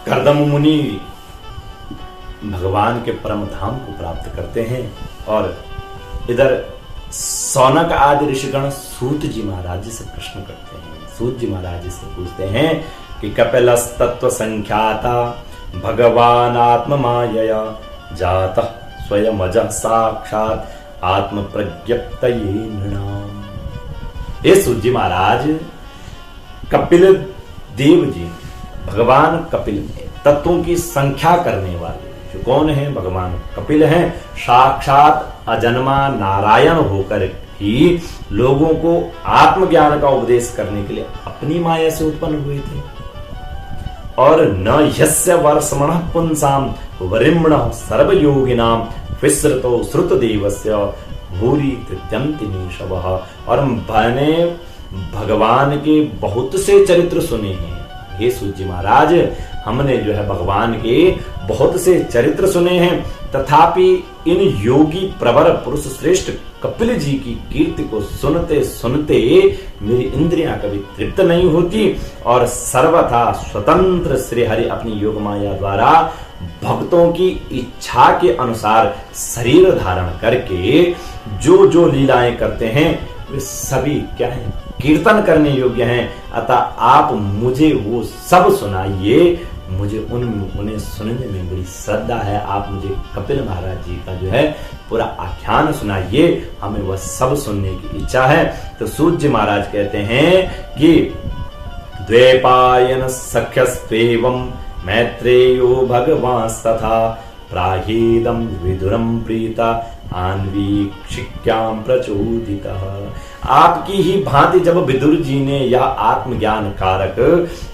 कर्दम मुनि भगवान के परम धाम को प्राप्त करते हैं और इधर सौनक आदि ऋषिगण सूत जी महाराज से प्रश्न करते हैं। सूत जी महाराज से पूछते हैं कि कपिलस तत्व संख्याता भगवान आत्म मायया जाता स्वयं अजः साक्षात आत्म प्रज्ञप्तये नृणाम। ये सूत जी महाराज, कपिल देव जी भगवान कपिल तत्वों की संख्या करने वाले जो कौन है? भगवान कपिल हैं। साक्षात अजन्मा नारायण होकर ही लोगों को आत्मज्ञान का उपदेश करने के लिए अपनी माया से उत्पन्न हुए थे। और न यस्य वर्षमण पुंसाम वरिम्ण सर्वयोगिनाम विसृतो श्रुत देवस्य भूरि तृत्यंति निशवः। और मैंने भगवान के बहुत से चरित्र सुने हैं। हे सूत जी महाराज, हमने जो है भगवान के बहुत से चरित्र सुने हैं, तथापि इन योगी प्रवर पुरुष श्रेष्ठ कपिल जी की कीर्ति को सुनते सुनते मेरी इंद्रियां कभी तृप्त नहीं होती और सर्वथा स्वतंत्र श्री हरि अपनी योग माया द्वारा भक्तों की इच्छा के अनुसार शरीर धारण करके जो जो लीलाएं करते हैं वे सभी क्या है? कीर्तन करने योग्य हैं। अतः आप मुझे वो सब सुनाइए। मुझे उन्हें सुनने में बड़ी श्रद्धा है। आप मुझे कपिल महाराज जी का जो है पूरा आख्यान सुनाइए, हमें वह सब सुनने की इच्छा है। तो सूत जी महाराज कहते हैं कि द्वैपायन सख्यस्त्वेवं मैत्रेयो भगवांस्तथा प्राहीदं विदुरं प्रीता आन्वीक्षिक्यां प्रचोदितः। आपकी ही भांति जब विदुर जी ने यह आत्मज्ञान कारक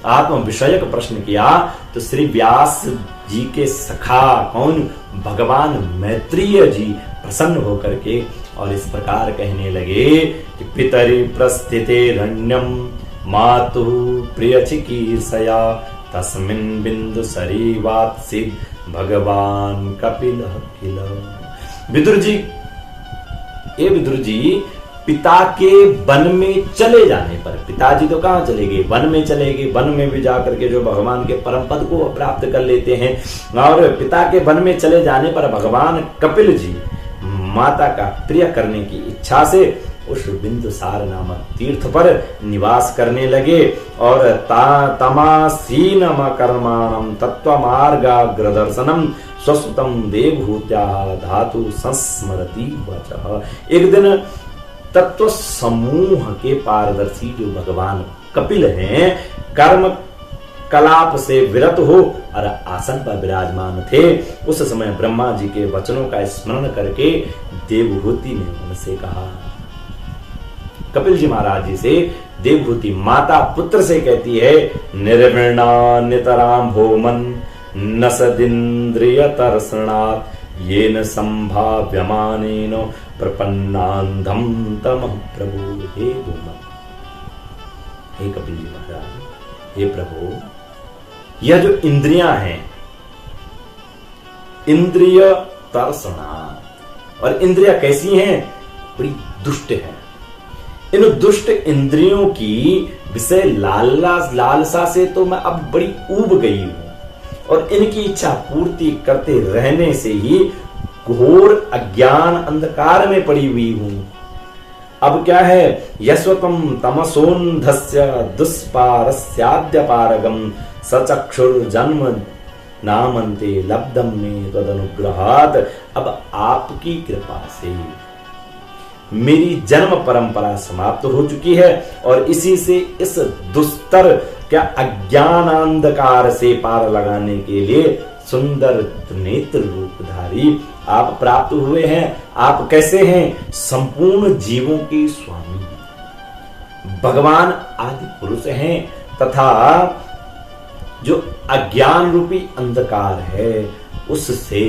आत्म विषयक प्रश्न किया तो श्री व्यास जी के सखा कौन? भगवान मैत्रेय जी प्रसन्न होकर के और इस प्रकार कहने लगे कि पितरि प्रस्थिते रण्यम मातु प्रिय चिकीर्षया तस्मिन् बिंदु सरीवात्सिद भगवान कपिल किल। विदुर जी, ये विदुर जी पिता के वन में चले जाने पर, पिताजी तो कहाँ चले गए? वन में चले गए। वन में भी जाकर के जो भगवान के परम पद को प्राप्त कर लेते हैं। और पिता के वन में चले जाने पर भगवान कपिल जी माता का प्रिय करने की इच्छा से उस बिंदुसार नामक तीर्थ पर निवास करने लगे और तमासीनम कर्माणम तत्वमार्गाग्रदर्शनम स्वसुतम देवहूत्या धातु संस्मरति वचः। एक दिन तत्व समूह के पारदर्शी जो भगवान कपिल हैं, कर्म कलाप से विरत हो और आसन पर विराजमान थे। उस समय ब्रह्मा जी के वचनों का स्मरण करके देवहूति ने उनसे कहा, कपिल जी महाराज जी से देवहूति माता पुत्र से कहती है, निर्विणा नितराम भोमन नसदिंद्रिय तर्षणात् येन संभाव्यमानेन प्रपन्नांधम तमः प्रभु। हे भोमन, हे कपिल जी महाराज, हे प्रभु, यह जो इंद्रियां हैं, इंद्रिय तर्षणात्, और इंद्रियां कैसी हैं? बड़ी दुष्ट हैं। इन दुष्ट इंद्रियों की विषय लालसा से तो मैं अब बड़ी ऊब गई हूं और इनकी इच्छा पूर्ति करते रहने से ही घोर अज्ञान अंधकार में पड़ी हुई हूं। अब क्या है? यस्वतम तमसोन्धस्य दुष्पारस्याद्यपारगम सचक्षुर्जन्म नामन्ते लब्धम में तदनुग्रहात्। अब आपकी कृपा से मेरी जन्म परंपरा समाप्त हो चुकी है और इसी से इस दुस्तर क्या अज्ञानांधकार से पार लगाने के लिए सुंदर नेत्र रूपधारी आप प्राप्त हुए हैं। आप कैसे हैं? संपूर्ण जीवों के स्वामी भगवान आदि पुरुष हैं तथा जो अज्ञान रूपी अंधकार है उससे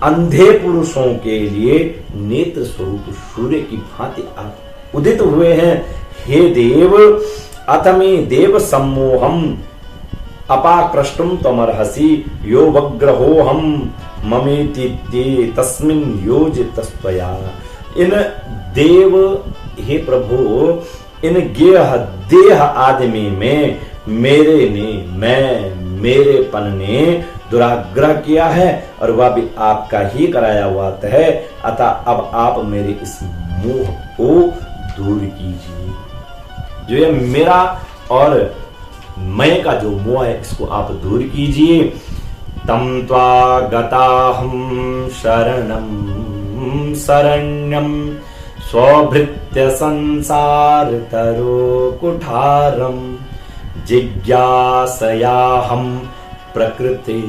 अंधे पुरुषों के लिए नेत्र स्वरूप सूर्य की भांति आप उदित हुए हैं। हे देव, अथमे देव सम्मोहम अपाकृष्टुम त्वमर्हसि यो वग्रहोहम ममेति तस्मिन् योजितस्त्वया। इन देव, हे प्रभु, इन गेह देह आदमी में मेरे ने मेरेपन ने दुराग्रह किया है और वह भी आपका ही कराया हुआ है। अतः अब आप मेरे इस मोह को दूर कीजिए। जो ये मेरा और मैं का जो मोह है इसको आप दूर कीजिए। तम त्वा गताहं शरणं शरण्यं स्वभृत्य संसार तरो कुठारम जिज्ञासयाहं प्रकृति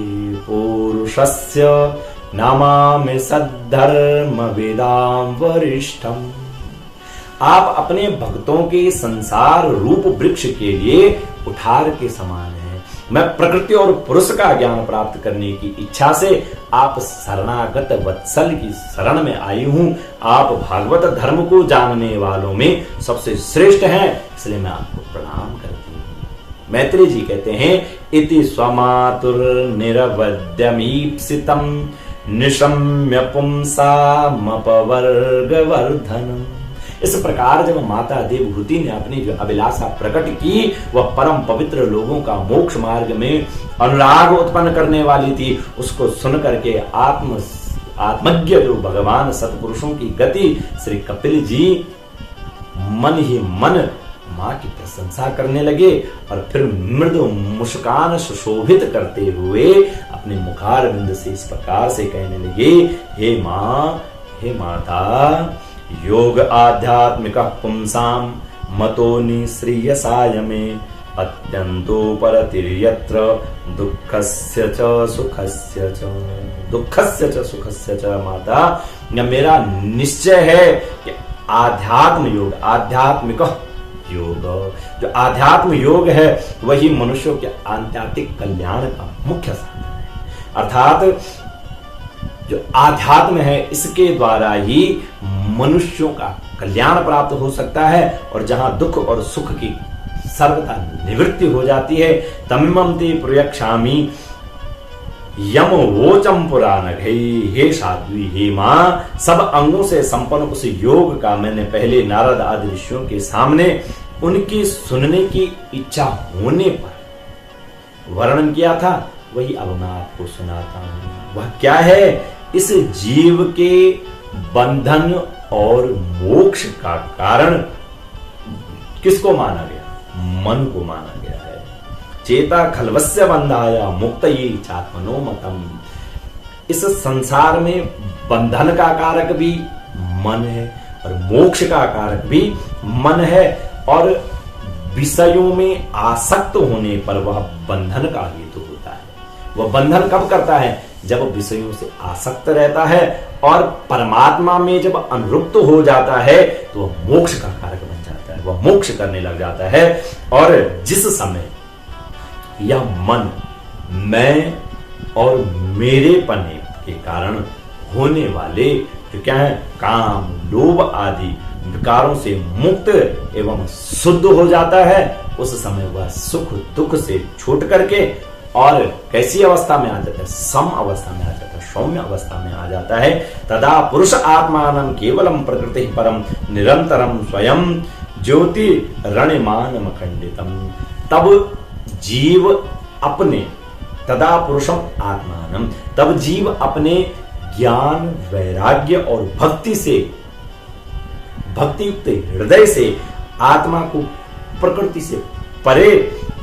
पुरुषस्य नमामि सद्धर्म वेदां वरिष्ठम। आप अपने भक्तों के संसार रूप वृक्ष के लिए कुठार के समान हैं। मैं प्रकृति और पुरुष का ज्ञान प्राप्त करने की इच्छा से आप शरणागत वत्सल की शरण में आई हूं। आप भागवत धर्म को जानने वालों में सबसे श्रेष्ठ हैं, इसलिए मैं आपको प्रणाम करती हूं। मैत्री जी कहते हैं, इति स्वमातुर निरवद्यमीप्सितम निशम्य पुंसामपवर्गवर्धनम्। इस प्रकार जब माता देवहूति ने अपनी जो अभिलाषा प्रकट की, वह परम पवित्र लोगों का मोक्ष मार्ग में अनुराग उत्पन्न करने वाली थी, उसको सुन करके आत्मज्ञ जो भगवान सतपुरुषों की गति श्री कपिल जी मन ही मन मां की प्रशंसा करने लगे और फिर मृदु मुस्कान सुशोभित करते हुए अपने मुखारविंद से इस प्रकार से कहने लगे, हे मां, हे माता, योग आध्यात्मिक पुंसाम मतोनि श्रेयसाय में अत्यंतो परतिर्यत्र दुःखस्य च सुखस्य च। माता, यह मेरा निश्चय है कि आध्यात्म योग, आध्यात्मिक योग, जो आध्यात्म योग है वही मनुष्यों के आध्यात्मिक कल्याण का मुख्य साधन है। अर्थात जो आध्यात्म है इसके द्वारा ही मनुष्यों का कल्याण प्राप्त हो सकता है, और जहां दुख और सुख की सर्वथा निवृत्ति हो जाती है। तमिमं ते प्रयक्षामि यम वोचम पुराणघै। हे साध्वी, हे मां, सब अंगों से संपन्न उस योग का मैंने पहले नारद आदि ऋषियों के सामने उनकी सुनने की इच्छा होने पर वर्णन किया था, वही अब मैं आपको सुनाता हूं। वह क्या है? इस जीव के बंधन और मोक्ष का कारण किसको माना गया? मन को माना गया है। चेता खलवस्य बंधाया मुक्तये चात्मनो मतम। इस संसार में बंधन का कारक भी मन है और मोक्ष का कारक भी मन है, और विषयों में आसक्त होने पर वह बंधन का हेतु होता है। वह बंधन कब करता है? जब विषयों से आसक्त रहता है, और परमात्मा में जब अनुरुक्त हो जाता है तो वह मोक्ष का कारक बन जाता है, वह मोक्ष करने लग जाता है। और जिस समय यह मन मैं और मेरे पने के कारण होने वाले जो क्या है काम, लोभ आदि विकारों से मुक्त एवं शुद्ध हो जाता है, उस समय वह सुख दुख से छूट करके और कैसी अवस्था में आ जाता है? सम अवस्था में आ जाता है, सौम्य अवस्था में आ जाता है। तदा पुरुष आत्मानं केवलम प्रकृति परम निरंतरम स्वयं ज्योति रणिमानम खंडितम। तब जीव अपने, तदा पुरुषम आत्मानं, तब जीव अपने ज्ञान, वैराग्य और भक्ति से, भक्ति युक्त हृदय से आत्मा को प्रकृति से परे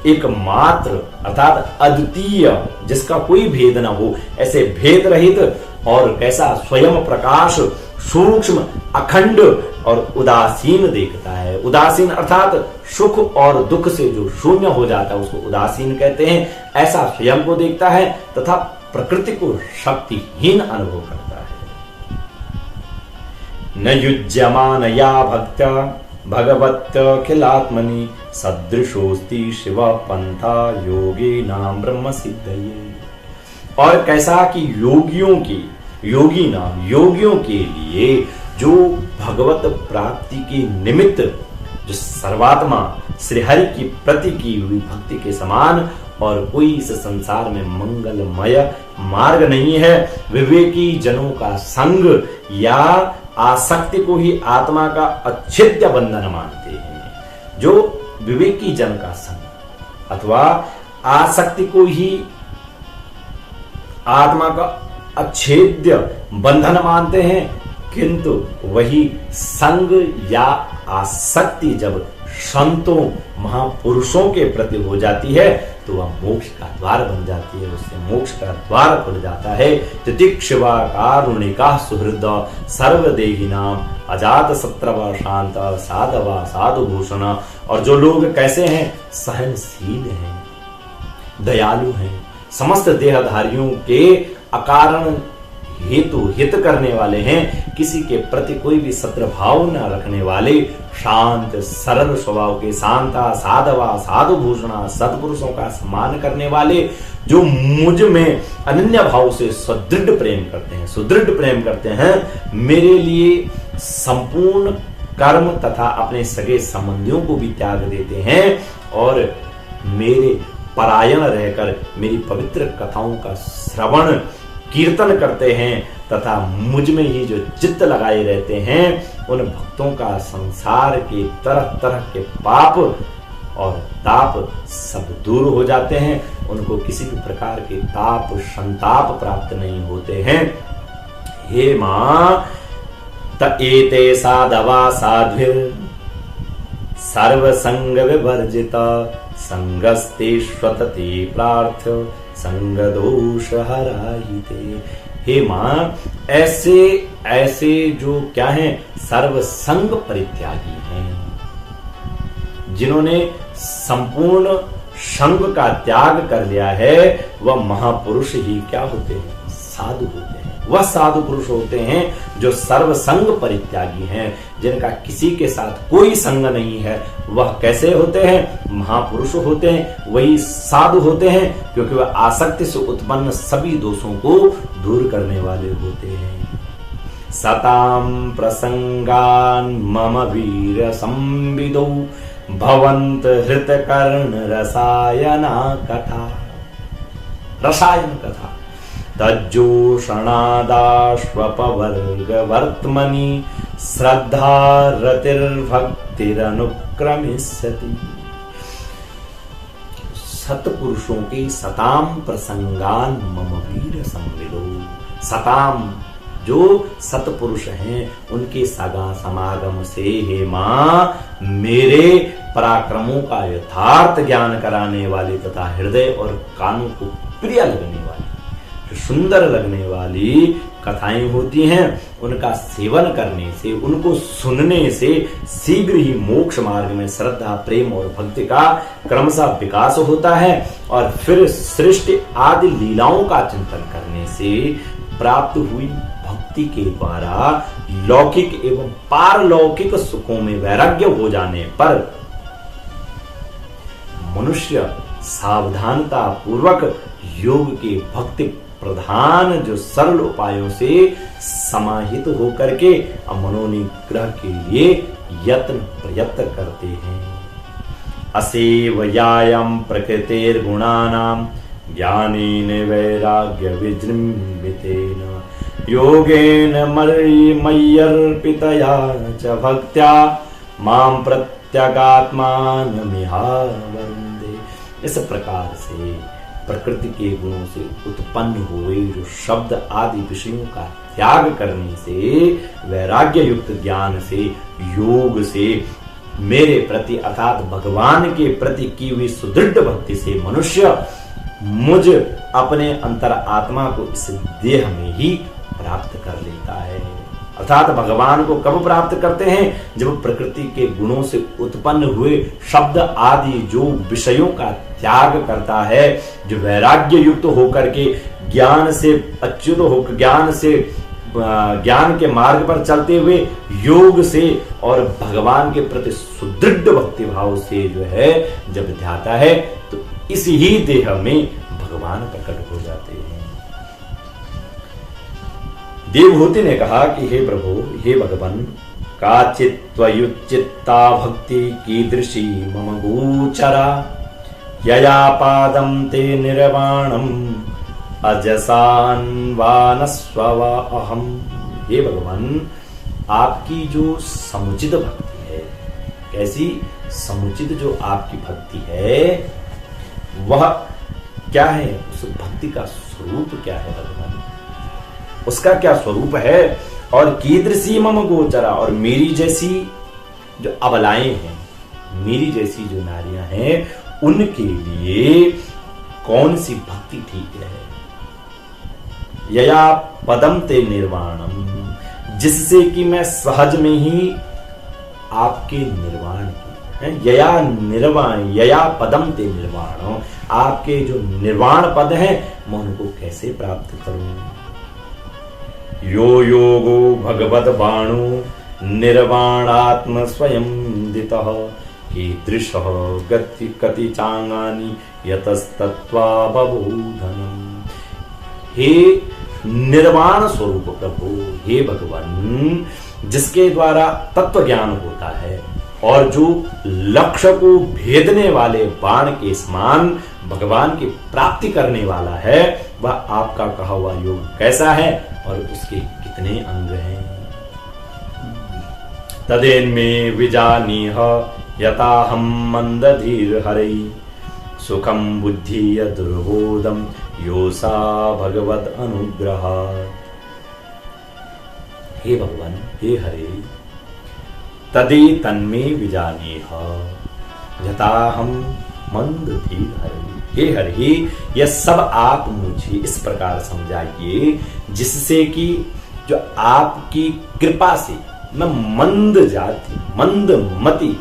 एकमात्र अर्थात अद्वितीय, जिसका कोई भेद न हो, ऐसे भेद रहित और कैसा स्वयं प्रकाश, सूक्ष्म, अखंड और उदासीन देखता है। उदासीन अर्थात सुख और दुख से जो शून्य हो जाता है उसको उदासीन कहते हैं। ऐसा स्वयं को देखता है तथा प्रकृति को शक्तिहीन अनुभव करता है। न युज्यमानया भक्त्या भगवत्यखिलात्मनि सदृशोस्ति शिव पंथा योगी नाम ब्रह्म सिद्धये। और कैसा कि योगियों के लिए जो भगवत प्राप्ति के निमित्त जो सर्वात्मा श्रीहरि की प्रति की हुई भक्ति के समान और कोई इस संसार में मंगलमय मार्ग नहीं है। विवेकी जनों का संग या आसक्ति को ही आत्मा का अच्छेद्य बंधन मानते हैं। जो विवेकी जन का संग अथवा आसक्ति को ही आत्मा का अच्छेद्य बंधन मानते हैं, किंतु वही संग या आसक्ति जब संतों महापुरुषों के प्रति हो जाती है तो वह मोक्ष का द्वार बन जाती है, उससे मोक्ष का द्वार खुल जाता है। तितिक्षवा कारुणिका सुहृद सर्वदेहिनाम अजात सत्रवा शांत साधवा साधु भूषण। और जो लोग कैसे हैं, सहनशील हैं, दयालु हैं, समस्त देहधारियों के अकारण हेतु हित करने वाले हैं, किसी के प्रति कोई भी शत्रु भाव न रखने वाले, शांत सरल स्वभाव के, शांता साधवा साधु भूषणा, सत्पुरुषों का सम्मान करने वाले, जो मुझ में अनन्य भाव से सुदृढ़ प्रेम करते हैं, सुदृढ़ प्रेम करते हैं, मेरे लिए संपूर्ण कर्म तथा अपने सगे संबंधियों को भी त्याग देते हैं और मेरे परायण रहकर मेरी पवित्र कथाओं का श्रवण कीर्तन करते हैं तथा मुझ में ही जो चित्त लगाए रहते हैं, उन भक्तों का संसार के तरह तरह के पाप और ताप सब दूर हो जाते हैं, उनको किसी भी प्रकार के ताप संताप प्राप्त नहीं होते हैं। हे मां त एते साधवा साध्विर सर्व संग विवर्जिता संगस्ते स्वतते प्रार्थ संग दोष हराहिते। हे मां, ऐसे ऐसे जो क्या हैं, सर्व संग परित्यागी हैं, जिन्होंने संपूर्ण संग का त्याग कर लिया है, वह महापुरुष ही क्या होते हैं, साधु होते हैं। वह साधु पुरुष होते हैं जो सर्व संग परित्यागी हैं, जिनका किसी के साथ कोई संग नहीं है। वह कैसे होते हैं, महापुरुष होते हैं, वही साधु होते हैं, क्योंकि वह आसक्ति से उत्पन्न सभी दोषों को दूर करने वाले होते हैं। सताम प्रसंगान मम वीर संविदो भवंत हृत कर्ण रसायना कथा। रसायन कथा तज्जोषणादाश्वपवर्ग वर्त्मनि श्रद्धा रतिर्भक्तिरनुक्रमिष्यति। सतपुरुषों के सताम प्रसंगान मम वीर संविदो। सताम जो सतपुरुष हैं, उनके सगा समागम से हे मां मेरे पराक्रमों का यथार्थ ज्ञान कराने वाले तथा हृदय और कानों को प्रिय लगने वाली, सुंदर लगने वाली कथाएं होती हैं, उनका सेवन करने से, उनको सुनने से शीघ्र ही मोक्ष मार्ग में श्रद्धा प्रेम और भक्ति का क्रमशः विकास होता है और फिर सृष्टि आदि लीलाओं का चिंतन करने से प्राप्त हुई भक्ति के द्वारा लौकिक एवं पारलौकिक सुखों में वैराग्य हो जाने पर मनुष्य सावधानता पूर्वक योग के भक्ति प्रधान जो सरल उपायों से समाहित होकर के मनोनिग्रह के लिए यत्न प्रयत्न करते हैं। असेवयायं प्रकृतेर्गुणानां ज्ञानेन वैराग्य विजृंभितेन योगेन मय्यर्पितया च भक्त्या मां प्रत्यगात्मानमिहावन्दे। इस प्रकार से प्रकृति के गुणों से उत्पन्न हुए जो शब्द आदि विषयों का त्याग करने से, वैराग्य युक्त ज्ञान से, योग से मेरे प्रति अर्थात भगवान के प्रति की हुई सुदृढ़ भक्ति से मनुष्य मुझ अपने अंतर आत्मा को इस देह में ही प्राप्त कर लेता है। अर्थात भगवान को कब प्राप्त करते हैं, जब प्रकृति के गुणों से उत्पन्न हुए शब्द आदि जो विषयों का त्याग करता है, जो वैराग्य युक्त होकर के ज्ञान से अच्युत होकर ज्ञान के मार्ग पर चलते हुए योग से और भगवान के प्रति सुदृढ़ भक्ति भाव से जो है जब ध्याता है, तो इस ही देह में भगवान प्रकट हो जाते हैं। देवहूति ने कहा कि हे प्रभु, हे भगवान, काचित् त्वयुच्चित्ता भक्ति कीदृशी मम गोचरा यया पादं ते निर्वाणम् अजसान्वानस्ववा अहम। हे भगवान, आपकी जो समुचित भक्ति है, कैसी समुचित जो आपकी भक्ति है, वह क्या है, उस भक्ति का स्वरूप क्या है भगवान, उसका क्या स्वरूप है। और कीदृशी मम गोचरा, और मेरी जैसी जो अबलाएं हैं, मेरी जैसी जो नारियां हैं, उनके लिए कौन सी भक्ति ठीक है। यया पदम ते निर्वाणम, जिससे कि मैं सहज में ही आपके निर्वाण की, यया पदम ते निर्वाण, आपके जो निर्वाण पद है मैं उनको कैसे प्राप्त करूं। यो योगो भगवद बाणु निर्वाणात्म स्वयं दितः, कीदृशः गति कति चांगानि यतस्तत्वा बबोधनम्। हे निर्वाण स्वरूप प्रभु, हे भगवान, जिसके द्वारा तत्व ज्ञान होता है और जो लक्ष्य को भेदने वाले बाण के समान भगवान की प्राप्ति करने वाला है, वह आपका कहा हुआ योग कैसा है और उसके कितने अंग हैं। तदेन्मे विजानीह यताहम मंदधीर हरै, सुखम बुद्धि दुर्बोधम योसा भगवत अनुग्रह। हे भगवान, हे हरे, तदे तन्मे विजानीह यताहम मंदधीर हरै। हे हरे, यह सब आप मुझे इस प्रकार समझाइए जिससे कि जो आपकी कृपा से मैं मंद जाति, मंद मति,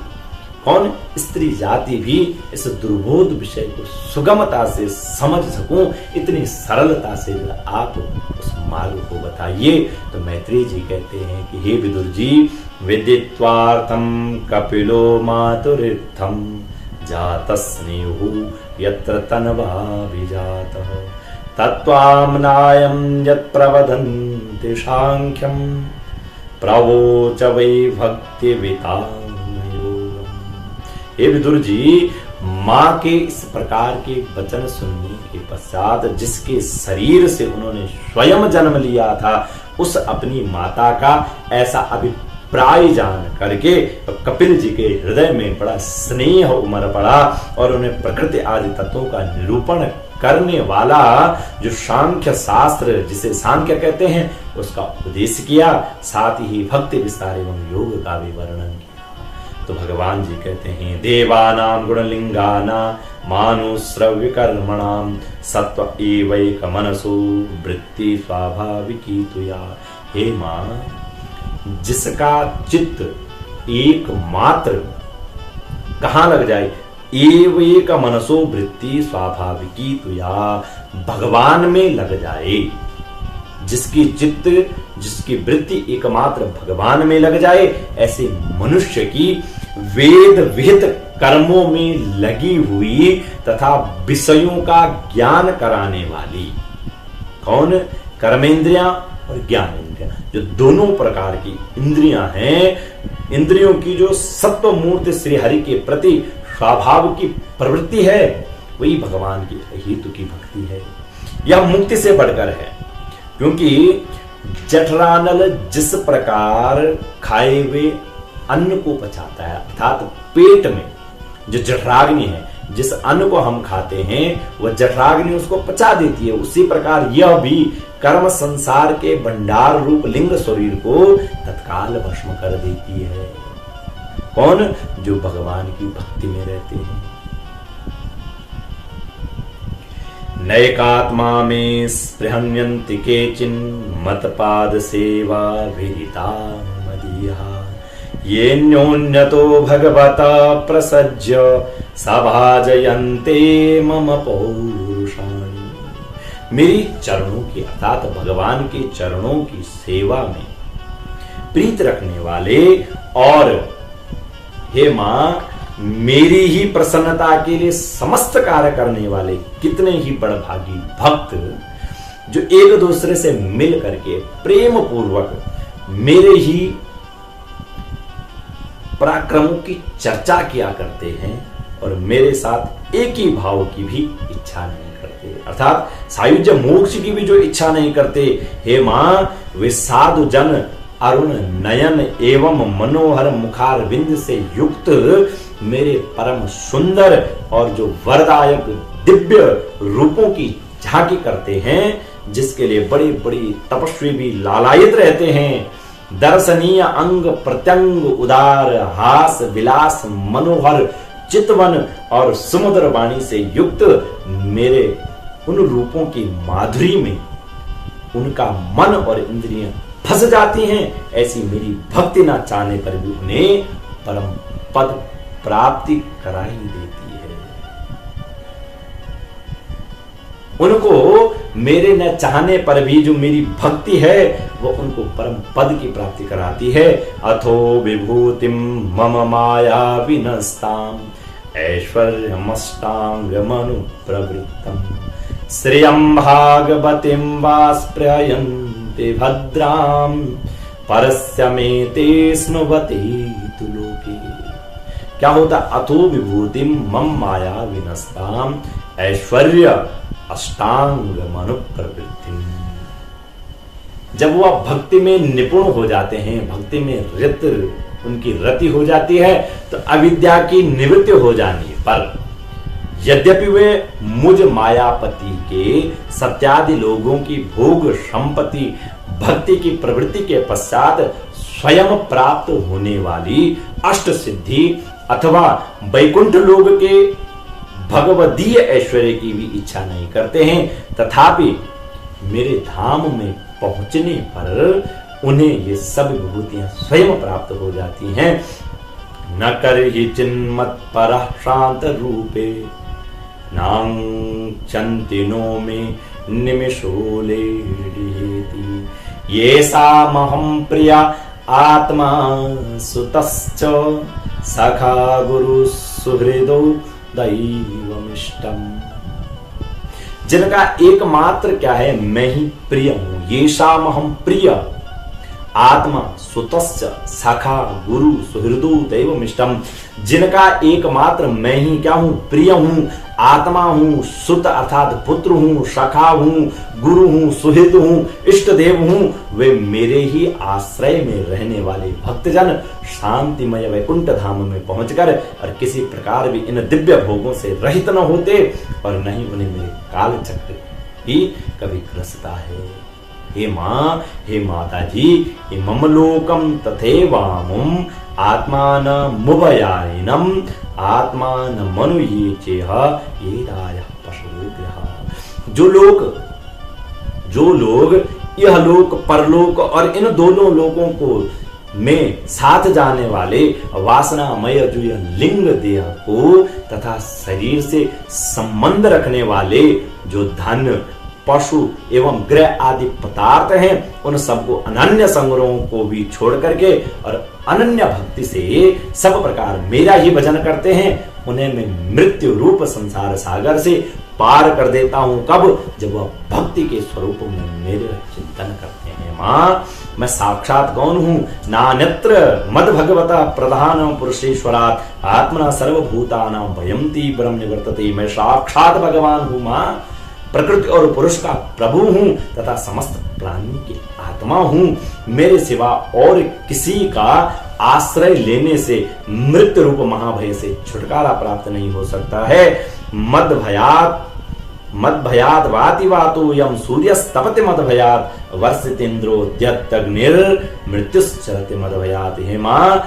कौन, स्त्री जाति भी इस दुर्बोध विषय को सुगमता से समझ सकूं, इतनी सरलता से आप उस मार्ग को बताइए। तो मैत्रेय जी कहते हैं कि हे विदुर जी, विदित्वार्थम कपिलो मातुरित्थम जात स्नेहो यत्र तन्वाभिजातः, तत्त्वाम्नायं यत् प्रवदन्ति सांख्यं प्रवोच वै भक्ति विताम। हे विदुर जी, माँ के इस प्रकार के वचन सुनने के पश्चात जिसके शरीर से उन्होंने स्वयं जन्म लिया था, उस अपनी माता का ऐसा अभिप्राय जान करके कपिल जी के हृदय में बड़ा स्नेह उमड़ पड़ा और उन्हें प्रकृति आदि तत्वों का निरूपण करने वाला जो सांख्य शास्त्र, जिसे सांख्य कहते हैं, उसका उपदेश किया, साथ ही भक्ति विस्तार एवं योग का भी वर्णन किया। तो भगवान जी कहते हैं, देवानां गुणलिंगाना मानुश्रव्य कर्मणाम सत्व एवैक मनसो वृत्ति स्वाभाविकी तुया। हे मां, जिसका चित्त एकमात्र कहां लग जाए, एवैक मनसो वृत्ति स्वाभाविकी तुया, भगवान में लग जाए, जिसकी चित्त, जिसकी वृत्ति एकमात्र भगवान में लग जाए, ऐसे मनुष्य की वेद विहित कर्मों में लगी हुई तथा विषयों का ज्ञान कराने वाली, कौन, कर्मेंद्रियां और ज्ञानेंद्रियां, जो दोनों प्रकार की इंद्रियां हैं, इंद्रियों की जो सत्व मूर्ति श्री हरि के प्रति स्वभाव की प्रवृत्ति है, वही भगवान की हेतु की भक्ति है। यह मुक्ति से बढ़कर है, क्योंकि जठरानल जिस प्रकार खाए हुए अन्न को पचाता है, अर्थात पेट में जो जठराग्नि है, जिस अन्न को हम खाते हैं वह जठराग्नि उसको पचा देती है, उसी प्रकार यह भी कर्म संसार के भंडार रूप लिंग शरीर को तत्काल भस्म कर देती है। कौन, जो भगवान की भक्ति में रहते हैं। नैकात्मा में स्पृहण्यन्ति केचिन मतपाद सेवा विदिता मदीहा, ये न्योन्यतो भगवता प्रसज्य सभाजयन्ते मम पौरुषाणि। मेरी चरणों की, अर्थात भगवान के चरणों की सेवा में प्रीत रखने वाले और हे मां, मेरी ही प्रसन्नता के लिए समस्त कार्य करने वाले कितने ही बड़भागी भक्त, जो एक दूसरे से मिल करके प्रेम पूर्वक मेरे ही पराक्रमों की चर्चा किया करते हैं और मेरे साथ एक ही भाव की भी इच्छा नहीं करते, अर्थात सायुज्य मोक्ष की भी जो इच्छा नहीं करते। हे मां, वे साधु जन अरुण नयन एवं मनोहर मुखारविंद से युक्त मेरे परम सुंदर और जो वरदायक दिव्य रूपों की झांकी करते हैं, जिसके लिए बड़े बड़े तपस्वी भी लालायित रहते हैं। दर्शनीय अंग प्रत्यंग उदार हास विलास मनोहर चितवन और सुमधुर वाणी से युक्त मेरे उन रूपों की माधुरी में उनका मन और इंद्रियां फंस जाती हैं। ऐसी मेरी भक्ति न चाहने पर भी उन्हें परम पद प्राप्ति करा ही देती है। उनको मेरे न चाहने पर भी जो मेरी भक्ति है वो उनको परम पद की प्राप्ति कराती है। अथो विभूतिम मम माया विनस्ताम ऐश्वर्यमष्टांग मनु प्रवृत्तम श्रियं भागवतीं वास्प्रयन्ति भद्राम परस्य में ते स्नुवति तु लोके। क्या होता? अथो विभूतिम मम माया विनस्ताम ऐश्वर्य अष्टांग मनु प्रवृत्ति। जब वह भक्ति में निपुण हो जाते हैं, भक्ति में उनकी रति हो जाती है, तो अविद्या की निवृत्ति हो जाने पर यद्यपि वे मुझ मायापति के सत्यादि लोगों की भोग संपत्ति भक्ति की प्रवृत्ति के पश्चात स्वयं प्राप्त होने वाली अष्ट सिद्धि अथवा वैकुंठ लोक के भगवदीय ऐश्वर्य की भी इच्छा नहीं करते हैं, तथापि मेरे धाम में पहुंचने पर उन्हें ये सब विभूतियां स्वयं प्राप्त हो जाती हैं। न कर ही चिन्मत पर शांत रूपे नांचन्ति नो में निमिषोले ये सामहं प्रिया आत्मा सुतश्च सखा गुरु सुहृदो दैवमिष्टम। जिनका एकमात्र क्या है, मैं ही प्रिय हूं। ये शामहं प्रिय आत्मा सुतश्च सखा गुरु सुहृदो दैवमिष्टम। जिनका एकमात्र मैं ही क्या हूं, प्रिय हूं, आत्मा हूं, सुत अर्थात पुत्र हूं, सखा हूं, गुरु हूं, सुहृद हूं, इष्ट देव हूं, वे मेरे ही आश्रय में रहने वाले भक्तजन शांतिमय वैकुंठ धाम में पहुंचकर और किसी प्रकार भी इन दिव्य भोगों से रहित न होते और न ही उन्हें मेरे काल चक्र ही कभी ग्रसता है। हे मां, हे माता जी, हे ममलोकम तथैवामुम आत्मान मुभयारिणम आत्मान मनु ये चेह ये राय पशुग्रह। जो लोग यह लोक परलोक और इन दोनों लोकों को में साथ जाने वाले वासनामय जो यह लिंग देह को तथा शरीर से संबंध रखने वाले जो धन पशु एवं ग्रह आदि पदार्थ हैं, उन सबको अनन्य संग्रहों को भी छोड़ करके और अनन्य भक्ति से सब प्रकार मेरा ही भजन करते हैं, उन्हें मैं मृत्यु रूप संसार सागर से पार कर देता हूं। कब? जब वह भक्ति के स्वरूप में मेरे चिंतन करते हैं। मां, मैं साक्षात कौन हूं? नान्यत्र मद भगवता प्रधान पुरुषेश्वरात् आत्मना सर्वभूतानां भयंती ब्रह्म निवर्तते। मैं साक्षात भगवान हूं मां, प्रकृति और पुरुष का प्रभु हूं तथा समस्त प्राणी की आत्मा हूं। मेरे सिवा और किसी का आश्रय लेने से मृत्यु रूप महाभय से छुटकारा प्राप्त नहीं हो सकता है। मद भयात वाति वातो यम सूर्यस्तपति मद भयात वर्षितेन्द्रो द्यग्निर मृत्युश्चरति मद भयात। हे मां,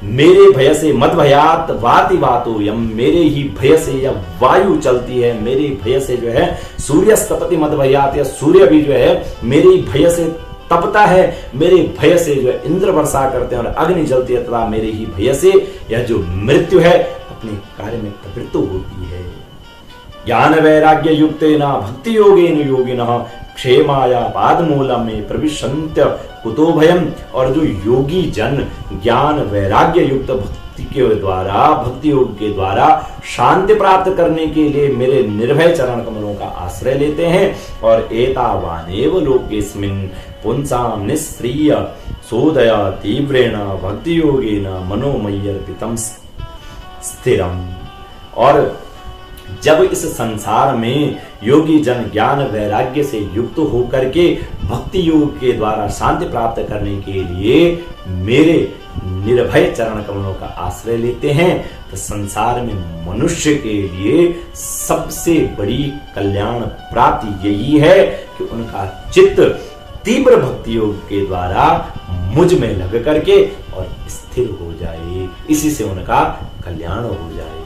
मेरे भय से मद भयात वाति वातो यम, मेरे ही भय से यह वायु चलती है, मेरे भय से जो है सूर्यस्तपति मद भयात, या सूर्य भी जो है मेरे ही भय से तपता है, मेरे भय से जो है इंद्र वर्षा करते हैं और अग्नि जलती है, तथा मेरे ही भय से यह जो मृत्यु है अपने कार्य में प्रवृत्त होती है। ज्ञान वैराग्य युक्तेन भक्ति योगेन योगिनः क्षेमाया पादमूलम में प्रविशन्त्य कुतो भयम। और जो योगी जन ज्ञान वैराग्य युक्त भक्ति के द्वारा, भक्ति योग के द्वारा शांति प्राप्त करने के लिए मेरे निर्भय चरण कमलों का आश्रय लेते हैं और एतावानेव लोकेस्मिन् पुंसां निस्त्रीय सोदया तीव्रेण भक्ति योगेन मनोमय्यर्पितं स्थिरम। और जब इस संसार में योगी जन ज्ञान वैराग्य से युक्त होकर के भक्ति योग के द्वारा शांति प्राप्त करने के लिए मेरे निर्भय चरण कमलों का आश्रय लेते हैं तो संसार में मनुष्य के लिए सबसे बड़ी कल्याण प्राप्ति यही है कि उनका चित्त तीव्र भक्ति योग के द्वारा मुझ में लग करके और स्थिर हो जाए, इसी से उनका कल्याण हो जाए।